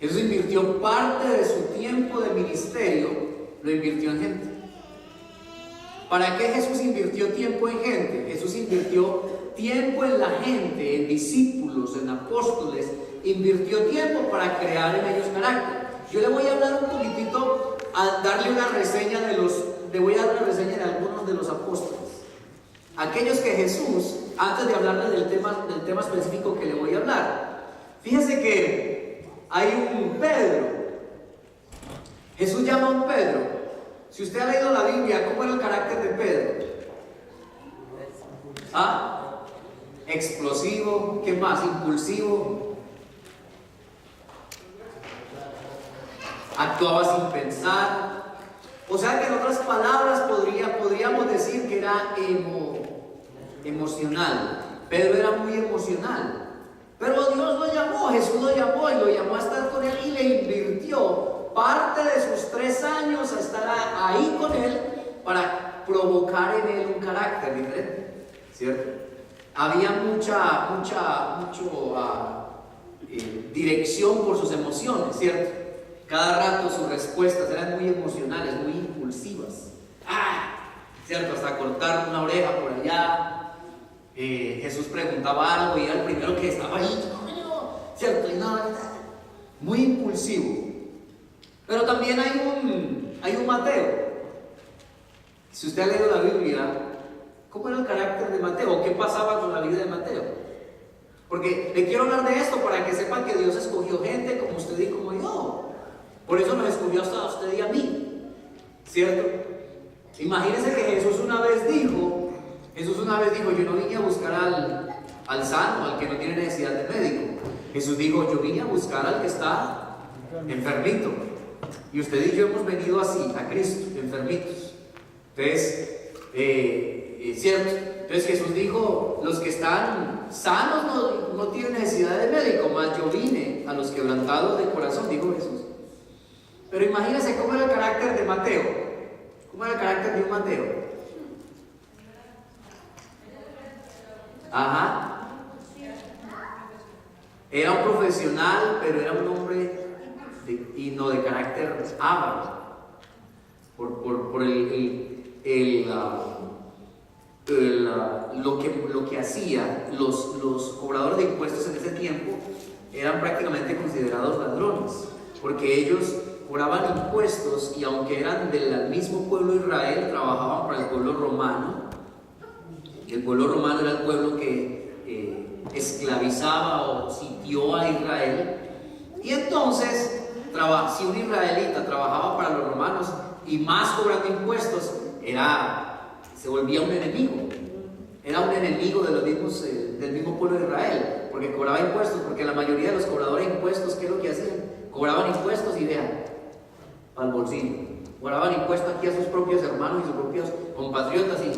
Jesús invirtió parte de su tiempo de ministerio, lo invirtió en gente. ¿Para qué Jesús invirtió tiempo en gente? Jesús invirtió tiempo en la gente, en discípulos, en apóstoles. Invirtió tiempo para crear en ellos carácter. Yo le voy a hablar un poquitito, a darle una reseña le voy a dar una reseña de algunos de los apóstoles. Aquellos que Jesús, antes de hablarle del tema específico que le voy a hablar, fíjese que hay un Pedro. Jesús llama a un Pedro. Si usted ha leído la Biblia, ¿cómo era el carácter de Pedro? ¿Ah? Explosivo, ¿qué más? Impulsivo. Actuaba sin pensar. O sea que en otras palabras podríamos decir que era emocional. Pedro era muy emocional. Pero Dios lo llamó, Jesús lo llamó y lo llamó a estar con él y le invirtió parte de sus 3 años a estar ahí con él para provocar en él un carácter diferente, ¿cierto? Había mucha dirección por sus emociones, ¿cierto? Cada rato sus respuestas eran muy emocionales, muy impulsivas. ¿Cierto? Hasta cortar una oreja por allá. Jesús preguntaba algo y era el primero que estaba ahí, ¿cierto? Y nada, muy impulsivo. Pero también hay un Mateo. Si usted ha leído la Biblia, ¿cómo era el carácter de Mateo? ¿Qué pasaba con la vida de Mateo? Porque le quiero hablar de esto para que sepan que Dios escogió gente como usted y como yo. Por eso nos escogió hasta a usted y a mí, ¿cierto? Imagínense que Jesús una vez dijo, yo no vine a buscar al sano, al que no tiene necesidad de médico. Jesús dijo, yo vine a buscar al que está enfermito. Y usted y yo hemos venido así, a Cristo, enfermitos. Entonces, ¿cierto? Entonces Jesús dijo, los que están sanos no tienen necesidad de médico, mas yo vine a los quebrantados de corazón, dijo Jesús. Pero imagínense cómo era el carácter de Mateo. ¿Cómo era el carácter de un Mateo? Ajá. Era un profesional, pero era un hombre de carácter avaro. Por lo que hacía los cobradores de impuestos en ese tiempo eran prácticamente considerados ladrones, porque ellos cobraban impuestos y aunque eran del mismo pueblo de Israel, trabajaban para el pueblo romano. El pueblo romano era el pueblo que esclavizaba o sitió a Israel, y entonces si un israelita trabajaba para los romanos y más cobrando impuestos, se volvía un enemigo. Era un enemigo del mismo pueblo de Israel, porque cobraba impuestos, porque la mayoría de los cobradores de impuestos, ¿qué es lo que hacían? Cobraban impuestos y vean, al bolsillo. Cobraban impuestos aquí a sus propios hermanos y sus propios compatriotas, y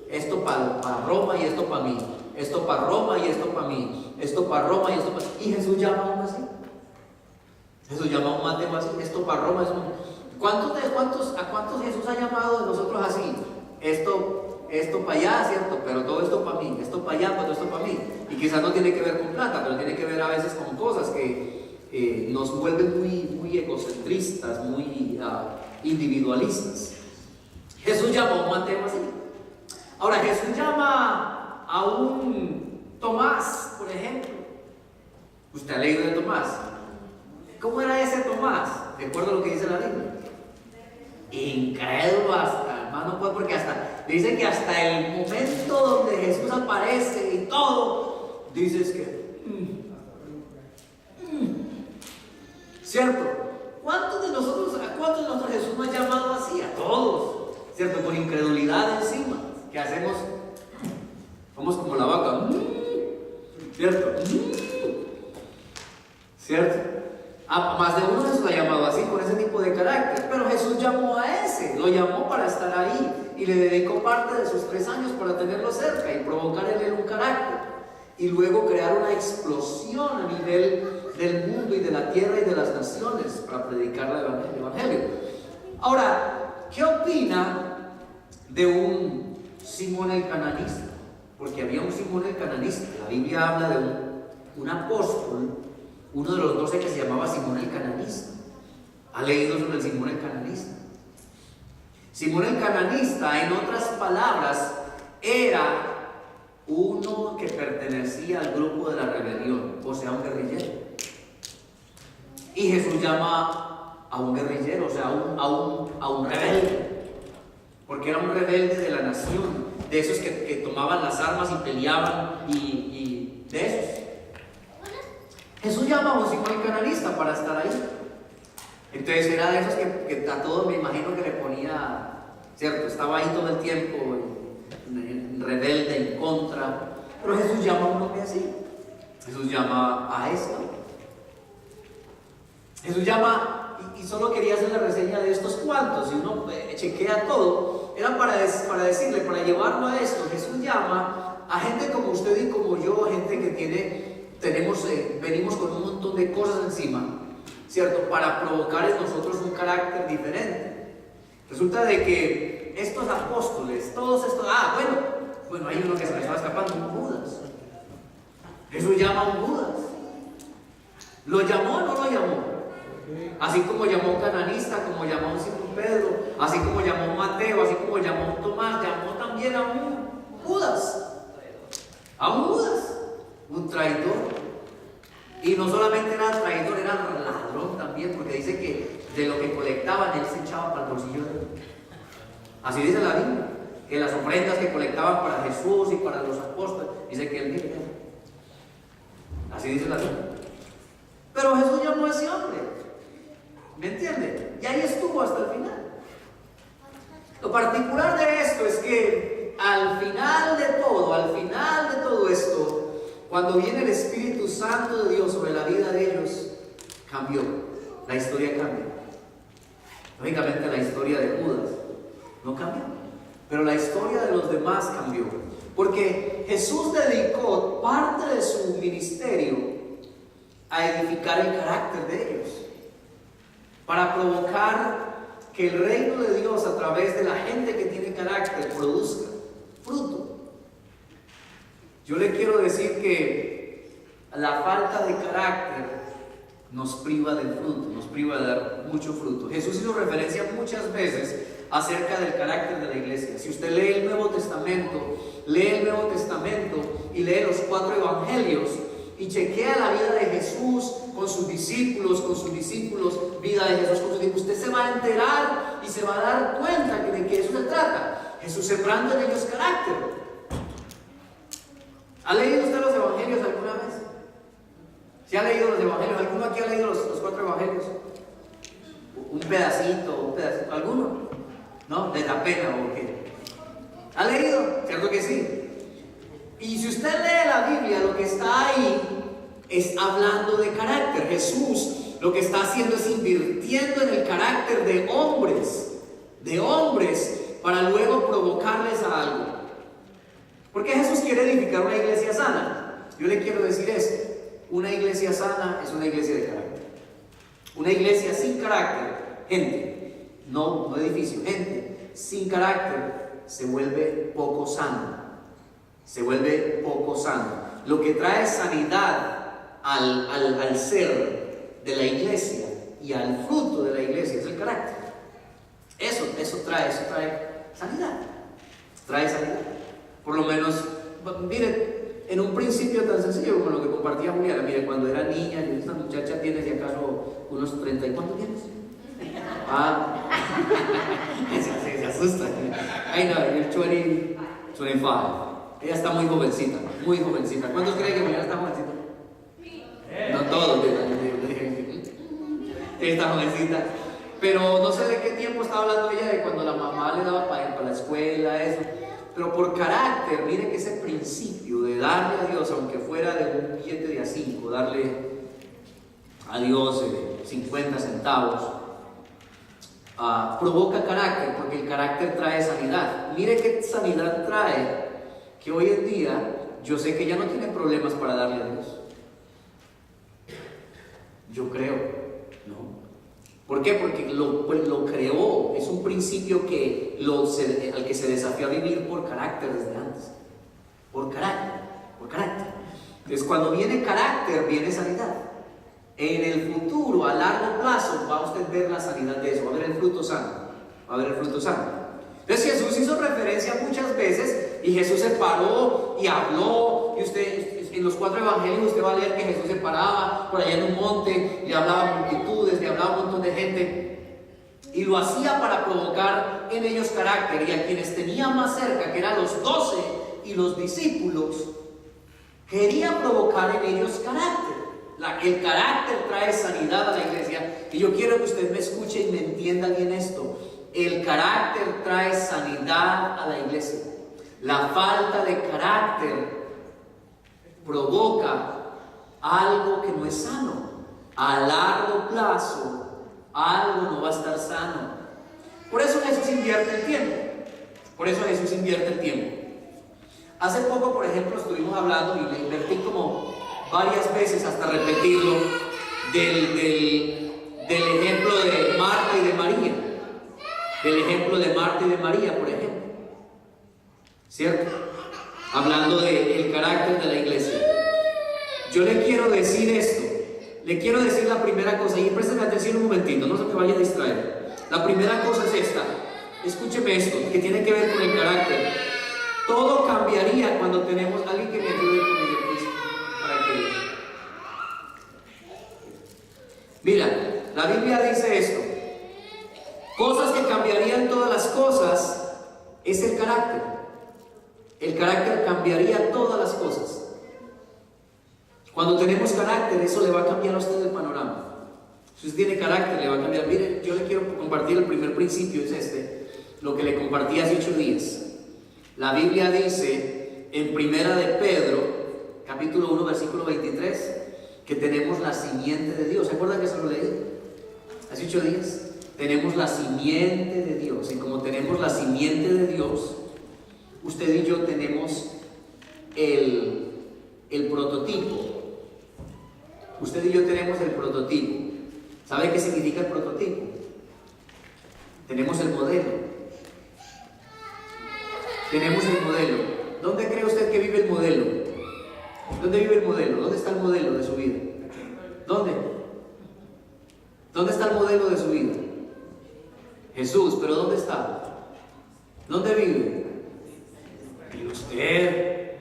esto para Roma y esto para mí, esto para Roma y esto para mí, esto para Roma y esto para mí. Y Jesús llama a uno así. Jesús llama a un Mateo así, esto para Roma, ¿a cuántos Jesús ha llamado de nosotros así? Esto para allá, ¿cierto? Pero todo esto para mí, esto para allá, pero esto para mí. Y quizás no tiene que ver con plata, pero tiene que ver a veces con cosas que nos vuelven muy egocentristas, muy individualistas. Jesús llama a un Mateo así. Ahora, Jesús llama a un Tomás, por ejemplo. ¿Usted ha leído de Tomás? ¿Cómo era ese Tomás? ¿De acuerdo a lo que dice la Biblia? Incrédulo hasta, hermano, pues, porque dice que hasta el momento donde Jesús aparece y todo, dices que ¿cierto? ¿A cuántos de nosotros Jesús nos ha llamado así? A todos, ¿cierto? Con incredulidad encima. ¿Qué hacemos? Somos como la vaca, ¿cierto? ¿Cierto? A más de uno Jesús lo ha llamado así, con ese tipo de carácter. Pero Jesús llamó a ese, lo llamó para estar ahí y le dedicó parte de sus 3 años para tenerlo cerca y provocar en él un carácter. Y luego crear una explosión a nivel del mundo y de la tierra y de las naciones para predicar el Evangelio. Ahora, ¿qué opina de un Simón el Cananista? Porque había un Simón el Cananista. La Biblia habla de un apóstol uno de los 12 que se llamaba Simón el Cananista. ¿Ha leído sobre el Simón el Cananista? Simón el Cananista, en otras palabras, era uno que pertenecía al grupo de la rebelión, o sea, un guerrillero. Y Jesús llama a un guerrillero, o sea, a un rebelde, porque era un rebelde de la nación, de esos que tomaban las armas y peleaban, y de esos. Jesús llama a un Simón el Cananista para estar ahí. Entonces era de esos que a todos me imagino que le ponía, ¿cierto? Estaba ahí todo el tiempo, rebelde, en contra. Pero Jesús llama a un hombre así. Jesús llama a esto. Jesús llama, y solo quería hacer la reseña de estos cuantos, y uno chequea todo. Era para decirle, para llevarlo a esto. Jesús llama a gente como usted y como yo, gente que venimos con un montón de cosas encima, ¿cierto? Para provocar en nosotros un carácter diferente. Resulta de que estos apóstoles, todos estos, bueno, hay uno que se me estaba escapando, un Judas. Jesús llama a un Judas. ¿Lo llamó o no lo llamó? Así como llamó a un cananista, como llamó a un Simón Pedro, así como llamó a un Mateo, así como llamó a un Tomás, llamó también a un Judas. A un Judas, un traidor. Y no solamente era traidor, era ladrón también, porque dice que de lo que colectaban él se echaba para el bolsillo de él. Así dice la Biblia, que las ofrendas que colectaban para Jesús y para los apóstoles, dice que él vivía. Así dice la Biblia. Pero Jesús llamó a ese hombre, ¿me entiende? Y ahí estuvo hasta el final. Lo particular de esto es que al final de todo esto, cuando viene el Espíritu Santo de Dios sobre la vida de ellos, cambió. La historia cambió. Lógicamente la historia de Judas no cambió, pero la historia de los demás cambió. Porque Jesús dedicó parte de su ministerio a edificar el carácter de ellos, para provocar que el reino de Dios a través de la gente que tiene carácter produzca fruto. Yo le quiero decir que la falta de carácter nos priva del fruto, nos priva de dar mucho fruto. Jesús hizo referencia muchas veces acerca del carácter de la iglesia. Si usted lee el Nuevo Testamento y lee los 4 evangelios y chequea la vida de Jesús con sus discípulos, vida de Jesús con sus discípulos, usted se va a enterar y se va a dar cuenta de que eso se trata. Jesús sembrando en ellos carácter. ¿Ha leído usted los evangelios alguna vez? ¿Sí ha leído los evangelios? ¿Alguno aquí ha leído los 4 evangelios? Un pedacito, ¿alguno? ¿No? ¿Le da pena o qué? ¿Ha leído? ¿Cierto que sí? Y si usted lee la Biblia, lo que está ahí es hablando de carácter. Jesús lo que está haciendo es invirtiendo en el carácter de hombres para luego provocarles a algo. Porque Jesús quiere edificar una iglesia sana. Yo le quiero decir esto: una iglesia sana es una iglesia de carácter. Una iglesia sin carácter, gente, no edificio, gente sin carácter se vuelve poco sana. Lo que trae sanidad al ser de la iglesia y al fruto de la iglesia es el carácter. Eso trae sanidad. Por lo menos, mire, en un principio tan sencillo como lo que compartía Juliana, mire, cuando era niña, y esta muchacha tiene si acaso unos 30, ¿y cuánto tienes? Se asusta. Ay no, you're 20, 25. Ella está muy jovencita. ¿Cuántos creen que Juliana está jovencita? No todos, ella está jovencita. Pero no sé de qué tiempo estaba hablando ella, de cuando la mamá le daba para la escuela, eso. Pero por carácter, mire que ese principio de darle a Dios, aunque fuera de un billete de A5, darle a Dios 50 centavos, provoca carácter, porque el carácter trae sanidad. Mire qué sanidad trae, que hoy en día yo sé que ya no tiene problemas para darle a Dios. Yo creo, ¿no? ¿Por qué? Porque lo creó. Es un principio al que se desafió a vivir por carácter desde antes. Por carácter. Entonces, cuando viene carácter, viene sanidad. en el futuro, a largo plazo, va a usted ver la sanidad de eso, va a ver el fruto sano, va a ver el fruto sano. Entonces Jesús hizo referencia muchas veces y Jesús se paró y habló, y usted en los 4 evangelios usted va a leer que Jesús se paraba por allá en un monte, le hablaba a multitudes, le hablaba a un montón de gente, y lo hacía para provocar en ellos carácter, y a quienes tenía más cerca, que eran los 12 y los discípulos, quería provocar en ellos carácter. El carácter trae sanidad a la iglesia, y yo quiero que usted me escuche y me entienda bien esto. El carácter trae sanidad a la iglesia. La falta de carácter provoca algo que no es sano. A largo plazo, algo no va a estar sano. Por eso Jesús invierte el tiempo. Por eso Jesús invierte el tiempo. Hace poco, por ejemplo, estuvimos hablando, y le invertí como varias veces hasta repetirlo, del ejemplo de Marta y de María. Del ejemplo de Marta y de María, por ejemplo. ¿Cierto? Hablando del carácter de la iglesia. Yo le quiero decir esto. Le quiero decir la primera cosa, y présteme atención un momentito, no se me vaya a distraer. La primera cosa es esta. Escúcheme esto, que tiene que ver con el carácter. Todo cambiaría cuando tenemos alguien que me ayude con el para que vea. Mira, la Biblia dice esto. Cosas que cambiarían todas las cosas es el carácter. El carácter cambiaría todas las cosas. Cuando tenemos carácter, eso le va a cambiar a usted el panorama. Si usted tiene carácter, le va a cambiar. Mire, yo le quiero compartir el primer principio, es este, lo que le compartí hace 8 días. La Biblia dice en Primera de Pedro, capítulo 1, versículo 23, que tenemos la simiente de Dios. ¿Se acuerdan que se lo leí hace 8 días? Tenemos la simiente de Dios, y como tenemos la simiente de Dios, usted y yo tenemos el prototipo. Usted y yo tenemos el prototipo. ¿Sabe qué significa el prototipo? Tenemos el modelo. Tenemos el modelo. ¿Dónde cree usted que vive el modelo? ¿Dónde vive el modelo? ¿Dónde está el modelo de su vida? ¿Dónde? ¿Dónde está el modelo de su vida? Jesús, pero ¿dónde está? ¿Dónde vive? En usted.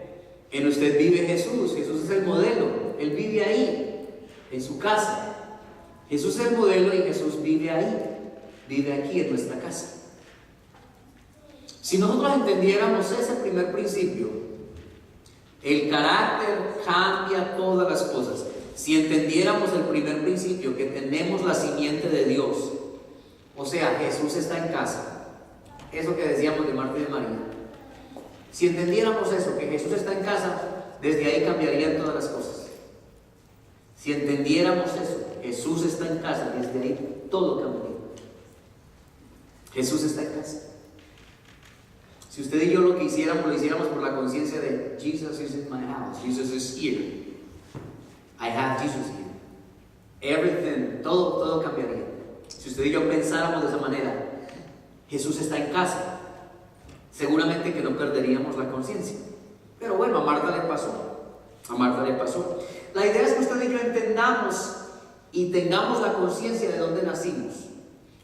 En usted vive Jesús. Jesús es el modelo. Él vive ahí, en su casa. Jesús es el modelo y Jesús vive ahí. Vive aquí en nuestra casa. Si nosotros entendiéramos ese primer principio, el carácter cambia todas las cosas. Si entendiéramos el primer principio, que tenemos la simiente de Dios, o sea, Jesús está en casa, eso que decíamos de Marta y de María. Si entendiéramos eso, que Jesús está en casa, desde ahí cambiarían todas las cosas. Si entendiéramos eso, Jesús está en casa, desde ahí todo cambiaría. Jesús está en casa. Si usted y yo lo que hiciéramos, lo hiciéramos por la conciencia de Jesus is in my house, Jesus is here, I have Jesus here. Everything, todo cambiaría. Si usted y yo pensáramos de esa manera, Jesús está en casa, seguramente que no perderíamos la conciencia. Pero bueno, a Marta le pasó. A Marta le pasó. La idea es que usted y yo entendamos y tengamos la conciencia de dónde nacimos.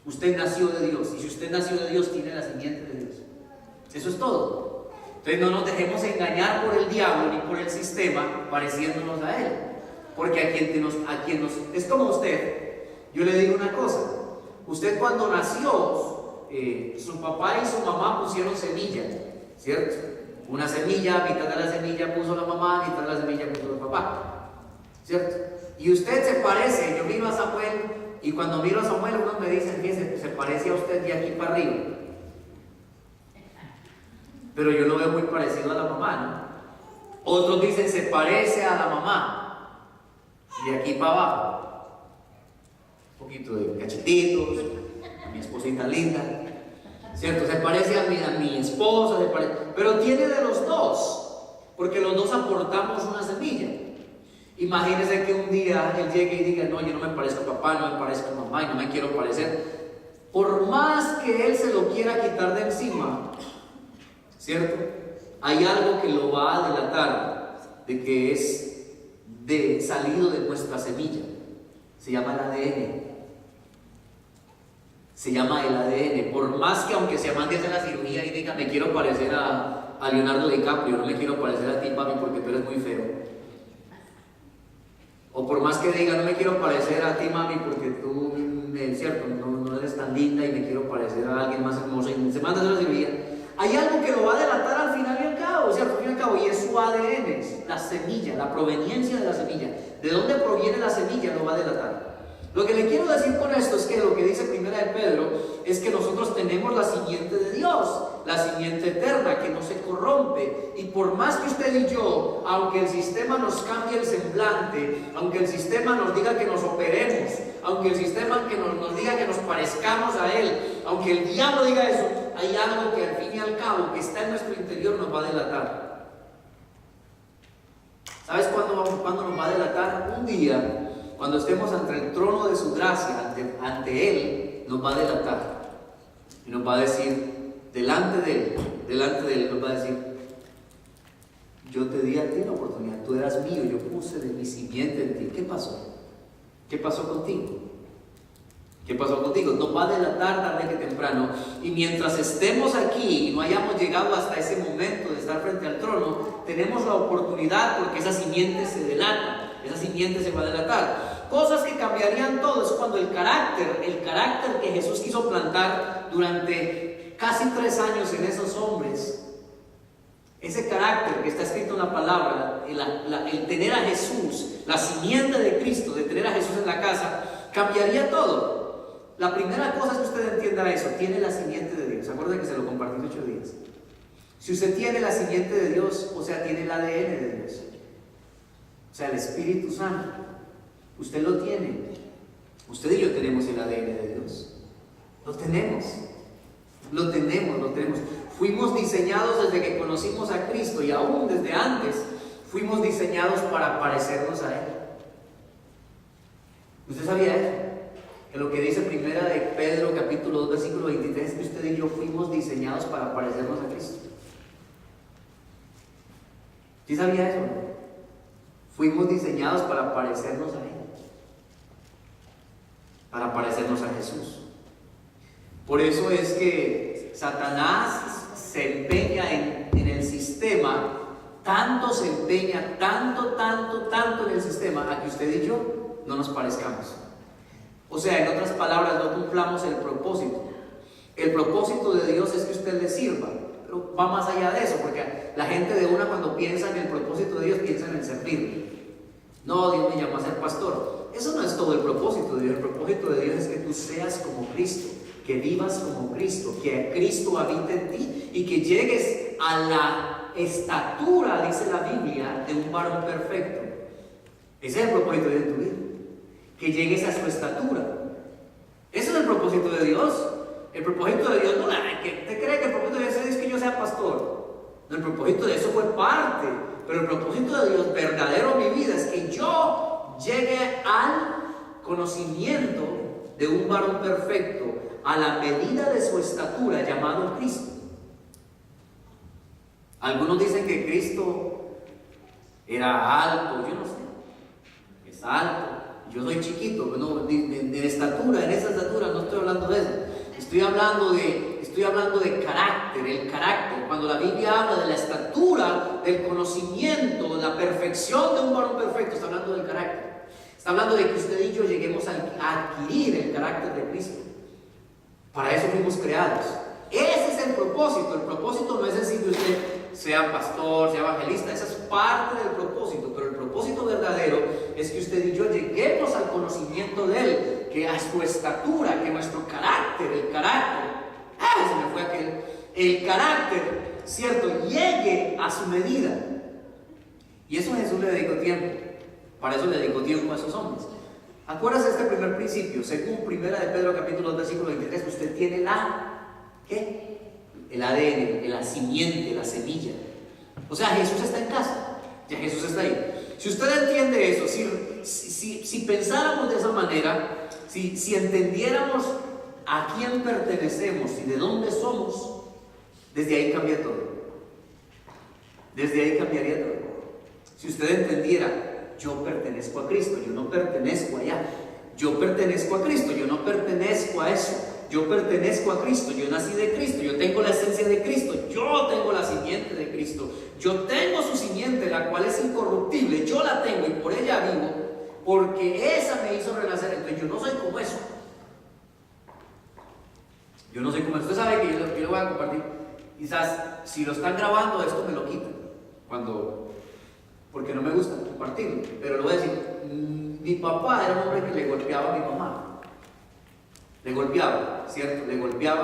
Usted nació de Dios, y si usted nació de Dios, tiene la simiente de Dios. Eso es todo. Entonces no nos dejemos engañar por el diablo ni por el sistema pareciéndonos a él. Porque a quien nos es como usted. Yo le digo una cosa. Usted cuando nació, su papá y su mamá pusieron semilla, ¿cierto? Una semilla, mitad de la semilla puso la mamá, mitad de la semilla puso el papá, ¿cierto? Y usted se parece. Yo miro a Samuel, y cuando miro a Samuel, unos me dicen que se parece a usted de aquí para arriba. Pero yo lo veo muy parecido a la mamá, ¿no? Otros dicen se parece a la mamá, de aquí para abajo. Un poquito de cachetitos, a mi esposita linda, ¿cierto? Se parece a mi esposa, pero tiene de los dos, porque los dos aportamos una semilla. Imagínese que un día él llegue y diga, no, yo no me parezco a papá, no me parezco a mamá y no me quiero parecer. Por más que él se lo quiera quitar de encima, ¿cierto? Hay algo que lo va a delatar de que es salido de nuestra semilla. Se llama el ADN. Se llama el ADN. Por más que aunque se mande a hacer la cirugía y diga, me quiero parecer a Leonardo DiCaprio, no me quiero parecer a ti, papi, porque tú eres muy feo. O por más que diga, no me quiero parecer a ti, mami, porque tú, es cierto, no eres tan linda y me quiero parecer a alguien más hermoso, y se manda a hacer la cirugía. Hay algo que lo va a delatar al final y al cabo, ¿cierto? Al fin y al cabo, y es su ADN, la semilla, la proveniencia de la semilla. ¿De dónde proviene la semilla? Lo va a delatar. Lo que le quiero decir con esto es que lo que dice Primera de Pedro es que nosotros tenemos la simiente de Dios, la simiente eterna que no se corrompe. Y por más que usted y yo, aunque el sistema nos cambie el semblante, aunque el sistema nos diga que nos operemos, aunque el sistema nos diga que nos parezcamos a él, aunque el diablo diga eso, hay algo que al fin y al cabo que está en nuestro interior nos va a delatar. ¿Sabes cuándo nos va a delatar? Un día, cuando estemos ante el trono de su gracia, ante Él, nos va a delatar. Y nos va a decir, delante de Él, nos va a decir, yo te di a ti la oportunidad, tú eras mío, yo puse de mi simiente en ti. ¿Qué pasó? ¿Qué pasó contigo? ¿Qué pasó contigo? Nos va a delatar tarde que temprano. Y mientras estemos aquí y no hayamos llegado hasta ese momento de estar frente al trono, tenemos la oportunidad, porque esa simiente se delata. Esa simiente se va a delatar. Cosas que cambiarían todo es cuando el carácter que Jesús quiso plantar durante casi 3 años en esos hombres, ese carácter que está escrito en la palabra, el tener a Jesús, la simiente de Cristo, de tener a Jesús en la casa, cambiaría todo. La primera cosa es que usted entienda eso: tiene la simiente de Dios. ¿Se acuerdan que se lo compartí hace 8 días? Si usted tiene la simiente de Dios, o sea, tiene el ADN de Dios, o sea, el Espíritu Santo, usted lo tiene. Usted y yo tenemos el ADN de Dios. Lo tenemos. Fuimos diseñados desde que conocimos a Cristo, y aún desde antes fuimos diseñados para parecernos a Él. ¿Usted sabía eso? Que lo que dice Primera de Pedro capítulo 2 versículo 23 es que usted y yo fuimos diseñados para parecernos a Cristo. ¿Sí sabía eso? Fuimos diseñados para parecernos a Él, para parecernos a Jesús. Por eso es que Satanás se empeña en el sistema, tanto se empeña, tanto en el sistema, a que usted y yo no nos parezcamos. O sea, en otras palabras, no cumplamos el propósito. El propósito de Dios es que usted le sirva, pero va más allá de eso, porque la gente de una, cuando piensa en el propósito de Dios, piensa en el servirle. No, Dios me llamó a ser pastor. Eso no es todo el propósito de Dios. El propósito de Dios es que tú seas como Cristo, que vivas como Cristo, que Cristo habite en ti y que llegues a la estatura, dice la Biblia, de un varón perfecto. Ese es el propósito de Dios en tu vida, que llegues a su estatura. Ese es el propósito de Dis. El propósito de Dios no es que te cree que el propósito de Dios es que yo sea pastor. No, el propósito de eso fue parte, pero el propósito de Dios verdadero en mi vida es que yo llegue al conocimiento de un varón perfecto, a la medida de su estatura, llamado Cristo. Algunos dicen que Cristo era alto, yo no sé, es alto, yo soy chiquito, no, de estatura, en esa estatura no estoy hablando de eso, estoy hablando de carácter, el carácter. Cuando la Biblia habla de la estatura, del conocimiento, de la perfección de un varón perfecto, está hablando del carácter, está hablando de que usted y yo lleguemos a adquirir el carácter de Cristo. Para eso fuimos creados. Ese es el propósito. El propósito no es decir que usted sea pastor, sea evangelista. Esa es parte del propósito. Pero el propósito verdadero es que usted y yo lleguemos al conocimiento de Él, que a su estatura, que nuestro carácter, el carácter, ¿cierto?, llegue a su medida. Y eso Jesús le dedicó tiempo. Para eso le dedicó tiempo a esos hombres. Acuérdate de este primer principio. Según Primera de Pedro capítulo 2 versículo 23, usted tiene el ADN, la simiente, la semilla. O sea, Jesús está en casa, ya Jesús está ahí. Si usted entiende eso, si pensáramos de esa manera, si entendiéramos a quién pertenecemos y de dónde somos, desde ahí cambia todo. Desde ahí cambiaría todo. Si usted entendiera, yo pertenezco a Cristo, yo no pertenezco allá. Yo pertenezco a Cristo, yo no pertenezco a eso. Yo pertenezco a Cristo, yo nací de Cristo, yo tengo la esencia de Cristo, yo tengo la simiente de Cristo, yo tengo su simiente, la cual es incorruptible, yo la tengo y por ella vivo, porque esa me hizo renacer. Entonces yo no soy como eso. Yo no soy como eso. Usted sabe que yo lo voy a compartir. Quizás si lo están grabando, esto me lo quitan porque no me gusta compartirlo. Pero le voy a decir, mi papá era un hombre que le golpeaba a mi mamá. Le golpeaba, ¿cierto? Le golpeaba.